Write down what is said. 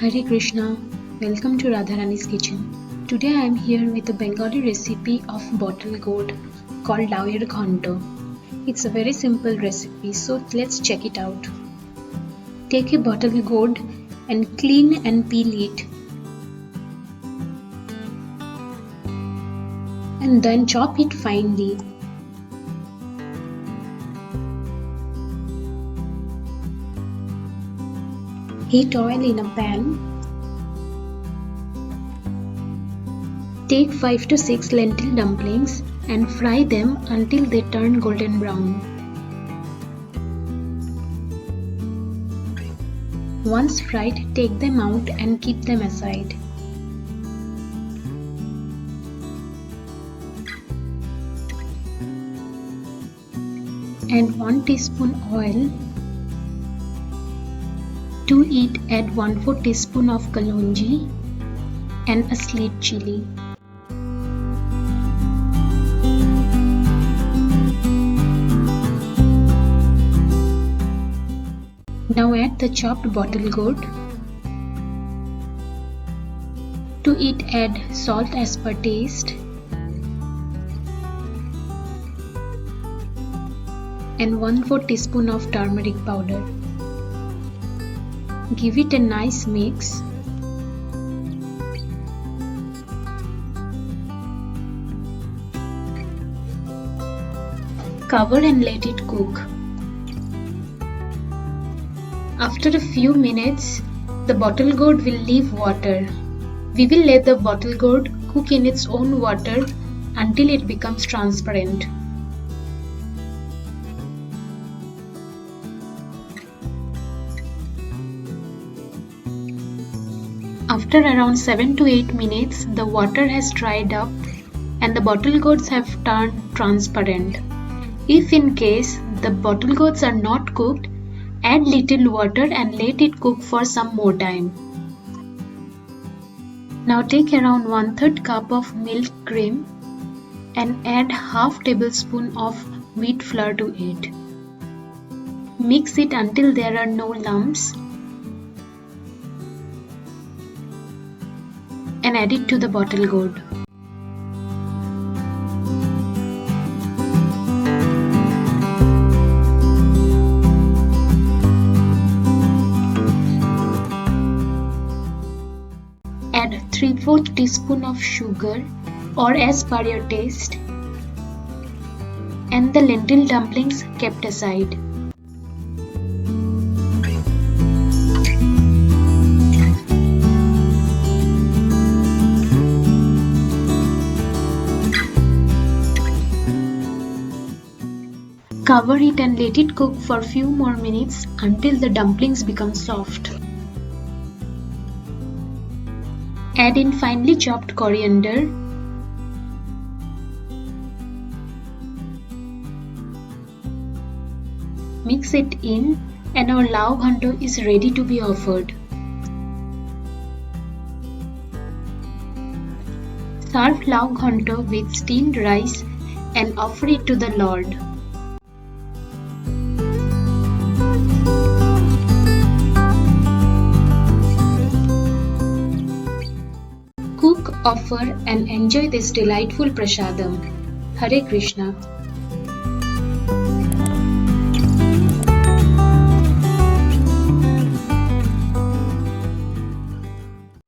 Hare Krishna, welcome to Radharani's kitchen. Today I am here with a Bengali recipe of Bottlegourd called Lau Ghonto. It's a very simple recipe, so let's check it out. Take a Bottlegourd and clean and peel it. And then chop it finely. Heat oil in a pan. Take 5 to 6 lentil dumplings and fry them until they turn golden brown. Once fried, take them out and keep them aside. Add 1 teaspoon oil. To it, add 1/4 teaspoon of kalonji and a sweet chili. Now add the chopped bottlegourd. To it, add salt as per taste and 1/4 teaspoon of turmeric powder. Give it a nice mix. Cover and let it cook. After a few minutes, the bottlegourd will leave water. We will let the bottlegourd cook in its own water until it becomes transparent. After around 7 to 8 minutes, the water has dried up and the bottlegourds have turned transparent. If in case the bottlegourds are not cooked, add little water and let it cook for some more time. Now take around 1/3 cup of milk cream and add half tablespoon of wheat flour to it. Mix it until there are no lumps and add it to the bottlegourd. Add 3/4 teaspoon of sugar or as per your taste and the lentil dumplings kept aside. Cover it and let it cook for few more minutes until the dumplings become soft. Add in finely chopped coriander, mix it in, and our Lau Ghonto is ready to be offered. Serve Lau Ghonto with steamed rice and offer it to the Lord. Cook, offer and enjoy this delightful prasadam. Hare Krishna.